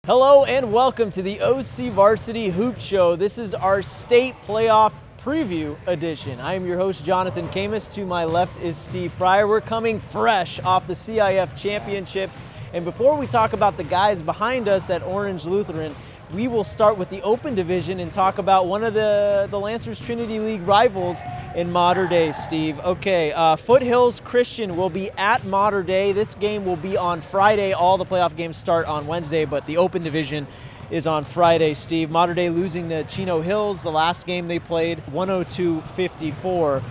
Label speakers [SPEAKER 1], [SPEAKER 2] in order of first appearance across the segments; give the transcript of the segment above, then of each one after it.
[SPEAKER 1] Hello and welcome to the OCVarsity Hoops Show. This is our state playoff preview edition. I am your host, Jonathan Khamis. To my left is Steve Fryer. We're coming fresh off the CIF championships. And before we talk about the guys behind us at Orange Lutheran, we will start with the open division and talk about one of the Lancers Trinity League rivals in Mater Dei, Steve. Okay, Foothills Christian will be at Mater Dei. This game will be on Friday. All the playoff games start on Wednesday, but the open division is on Friday, Steve. Mater Dei losing to Chino Hills. The last game they played, 102-54.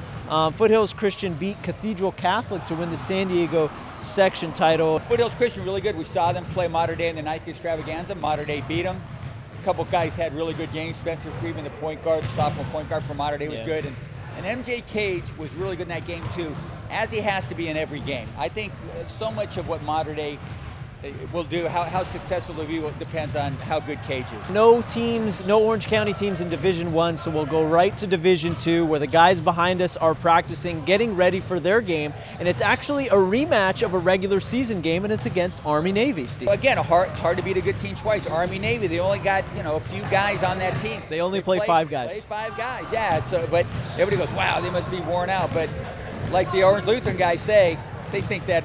[SPEAKER 1] Foothills Christian beat Cathedral Catholic to win the San Diego section title.
[SPEAKER 2] Foothills Christian really good. We saw them play Mater Dei in the Nike Extravaganza. Mater Dei beat them. A couple guys had really good games. Spencer Friedman, the point guard, the sophomore point guard for Mater Dei, was good. And MJ Cage was really good in that game too, as he has to be in every game. I think so much of what Mater Dei will do, how successful they'll be, depends on how good Cage is.
[SPEAKER 1] No teams, no Orange County teams in Division I, so we'll go right to Division II, where the guys behind us are practicing, getting ready for their game, and it's actually a rematch of a regular season game, and it's against Army-Navy, Steve.
[SPEAKER 2] Again, it's hard to beat a good team twice. Army-Navy, they only got a few guys on that team.
[SPEAKER 1] They only play five guys.
[SPEAKER 2] Play five guys, yeah. But everybody goes, wow, they must be worn out. But like the Orange Lutheran guys say, they think that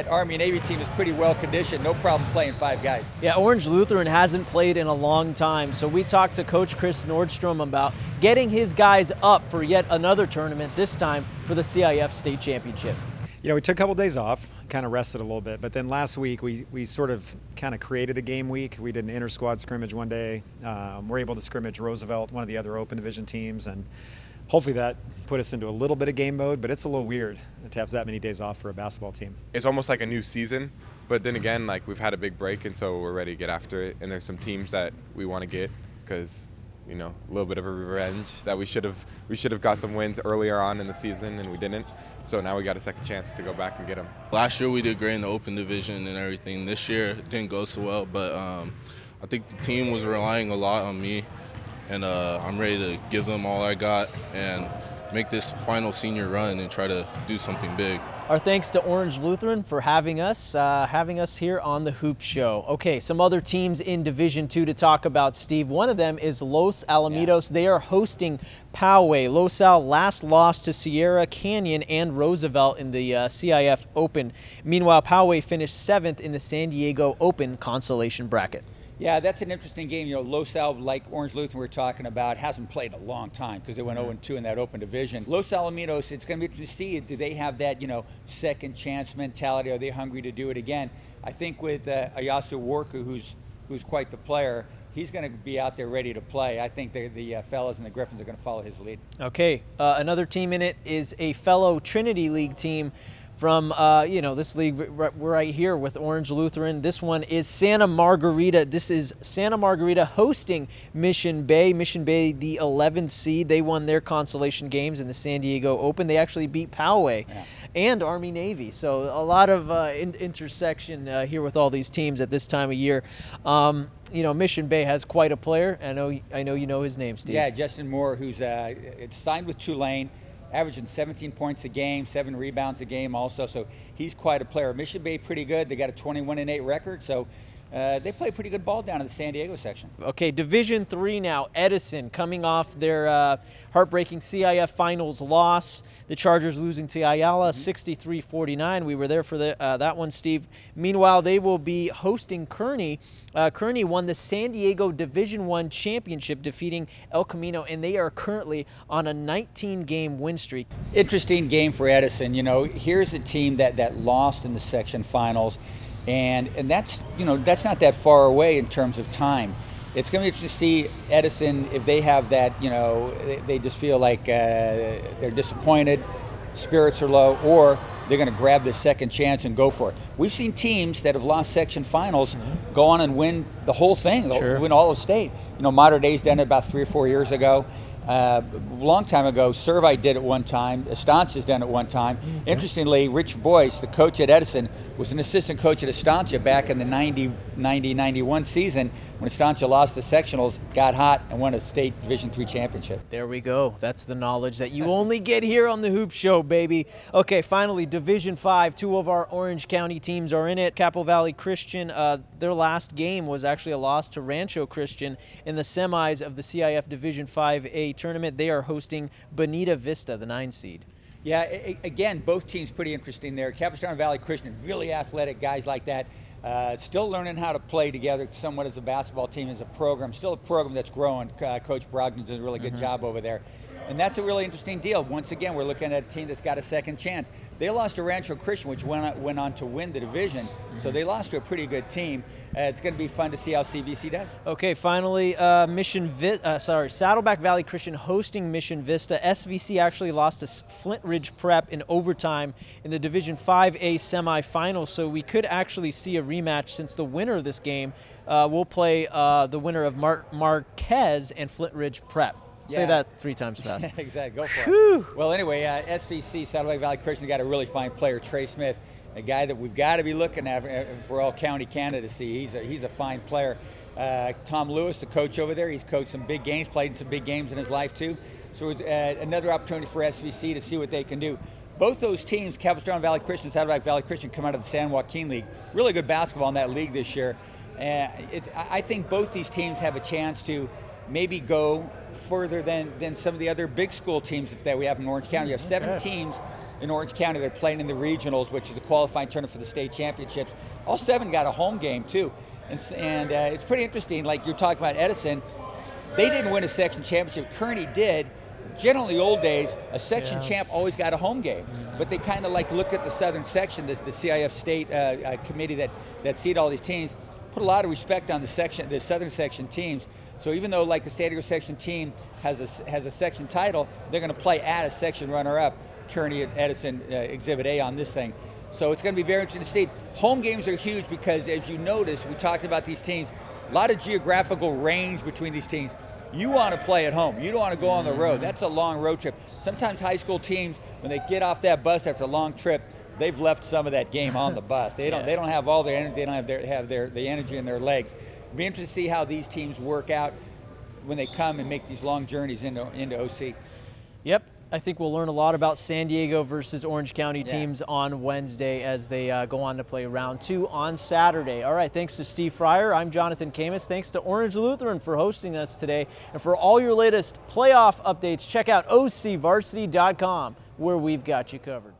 [SPEAKER 2] Army-Navy team is pretty well conditioned, no problem playing five guys.
[SPEAKER 1] Yeah, Orange Lutheran hasn't played in a long time, so we talked to Coach Chris Nordstrom about getting his guys up for yet another tournament, this time for the CIF State Championship.
[SPEAKER 3] We took a couple days off, kind of rested a little bit, but then last week we sort of kind of created a game week. We did an inter-squad scrimmage one day. We're able to scrimmage Roosevelt, one of the other open division teams, and hopefully that put us into a little bit of game mode, but it's a little weird to have that many days off for a basketball team.
[SPEAKER 4] It's almost like a new season, but then again, we've had a big break, and so we're ready to get after it. And there's some teams that we want to get because, a little bit of a revenge that we should have got some wins earlier on in the season, and we didn't. So now we got a second chance to go back and get them.
[SPEAKER 5] Last year we did great in the open division and everything. This year it didn't go so well, but I think the team was relying a lot on me. And I'm ready to give them all I got and make this final senior run and try to do something big.
[SPEAKER 1] Our thanks to Orange Lutheran for having us here on the Hoop Show. Okay, some other teams in Division II to talk about, Steve. One of them is Los Alamitos. They are hosting Poway. Los Al last lost to Sierra Canyon and Roosevelt in the CIF Open. Meanwhile, Poway finished 7th in the San Diego Open consolation bracket.
[SPEAKER 2] Yeah, that's an interesting game. Los Al, like Orange Lutheran we're talking about, hasn't played a long time because they went 0-2 in that open division. Los Alamitos, it's going to be interesting to see, do they have that, second chance mentality? Are they hungry to do it again? I think with Ayasu Worku, who's quite the player, he's going to be out there ready to play. I think the fellas and the Griffins are going to follow his lead. Okay,
[SPEAKER 1] another team in it is a fellow Trinity League team from, this league right here with Orange Lutheran. This one is Santa Margarita. This is Santa Margarita hosting Mission Bay. Mission Bay, the 11th seed. They won their consolation games in the San Diego Open. They actually beat Poway and Army-Navy. So a lot of intersection here with all these teams at this time of year. Mission Bay has quite a player. I know you know his name, Steve.
[SPEAKER 2] Yeah, Justin Moore, who's signed with Tulane, averaging 17 points a game, 7 rebounds a game also. So he's quite a player. Mission Bay pretty good. They got a 21-8 record. So they play pretty good ball down in the San Diego section.
[SPEAKER 1] Okay, Division III now. Edison coming off their heartbreaking CIF Finals loss. The Chargers losing to Ayala 63-49. We were there for that one, Steve. Meanwhile, they will be hosting Kearney. Kearney won the San Diego Division I championship, defeating El Camino, and they are currently on a 19-game win streak.
[SPEAKER 2] Interesting game for Edison. Here's a team that lost in the section finals. And that's not that far away in terms of time. It's going to be interesting to see Edison if they have that, they just feel like they're disappointed, spirits are low, or they're going to grab the second chance and go for it. We've seen teams that have lost section finals go on and win the whole thing, win all of state. Mater Dei's done it about 3 or 4 years ago. A long time ago, Servite did it one time. Estancia's done it one time.
[SPEAKER 1] Okay.
[SPEAKER 2] Interestingly, Rich Boyce, the coach at Edison, was an assistant coach at Estancia back in the 90-91 season when Estancia lost the sectionals, got hot, and won a state Division III championship.
[SPEAKER 1] There we go. That's the knowledge that you only get here on the Hoop Show, baby. Okay, finally, Division 5. Two of our Orange County teams are in it. Capo Valley Christian, their last game was actually a loss to Rancho Christian in the semis of the CIF Division 5A tournament. They are hosting BONITA VISTA, the 9 seed.
[SPEAKER 2] Yeah, again, both teams pretty interesting there. Capistrano Valley Christian, really athletic guys like that. Still learning how to play together somewhat as a basketball team, as a program. Still a program that's growing. Coach Brogdon does a really good job over there. And that's a really interesting deal. Once again, we're looking at a team that's got a second chance. They lost to Rancho Christian, which went on to win the division. So they lost to a pretty good team. It's going to be fun to see how CVC does.
[SPEAKER 1] Okay, finally, Saddleback Valley Christian hosting Mission Vista. SVC actually lost to Flint Ridge Prep in overtime in the Division 5A semifinals, so we could actually see a rematch since the winner of this game will play the winner of Marquez and Flint Ridge Prep. Say that 3 times fast.
[SPEAKER 2] Exactly, go for
[SPEAKER 1] Whew.
[SPEAKER 2] it. Well, anyway, SVC, Saddleback Valley Christian, got a really fine player, Trey Smith, a guy that we've got to be looking at for all county candidacy. He's a fine player. Tom Lewis, the coach over there, he's coached some big games, played in some big games in his life too. So it's another opportunity for SVC to see what they can do. Both those teams, Capistrano Valley Christian, Saddleback Valley Christian, come out of the San Joaquin League. Really good basketball in that league this year. I think both these teams have a chance to maybe go further than some of the other big school teams that we have in Orange County. You have 7 teams in Orange County that are playing in the regionals, which is a qualifying tournament for the state championships. All 7 got a home game too. And it's pretty interesting, like you're talking about Edison, they didn't win a section championship. KEARNEY did. Generally, the old days, a section champ always got a home game. But they kind of like looked at the southern section, the CIF State committee that seed all these teams, put a lot of respect on the southern section teams. So even though like the San Diego section team has a section title, they're going to play at a section runner-up, KEARNEY at Edison Exhibit A on this thing. So it's going to be very interesting to see. Home games are huge because, as you notice, we talked about these teams, a lot of geographical range between these teams. You want to play at home. You don't want to go on the road. That's a long road trip. Sometimes high school teams, when they get off that bus after a long trip, they've left some of that game on the bus. They don't have all their energy. They don't have the energy in their legs. It'll be interesting to see how these teams work out when they come and make these long journeys into OC.
[SPEAKER 1] Yep, I think we'll learn a lot about San Diego versus Orange County teams on Wednesday as they go on to play round 2 on Saturday. All right, thanks to Steve Fryer. I'm Jonathan Khamis. Thanks to Orange Lutheran for hosting us today. And for all your latest playoff updates, check out OCVarsity.com, where we've got you covered.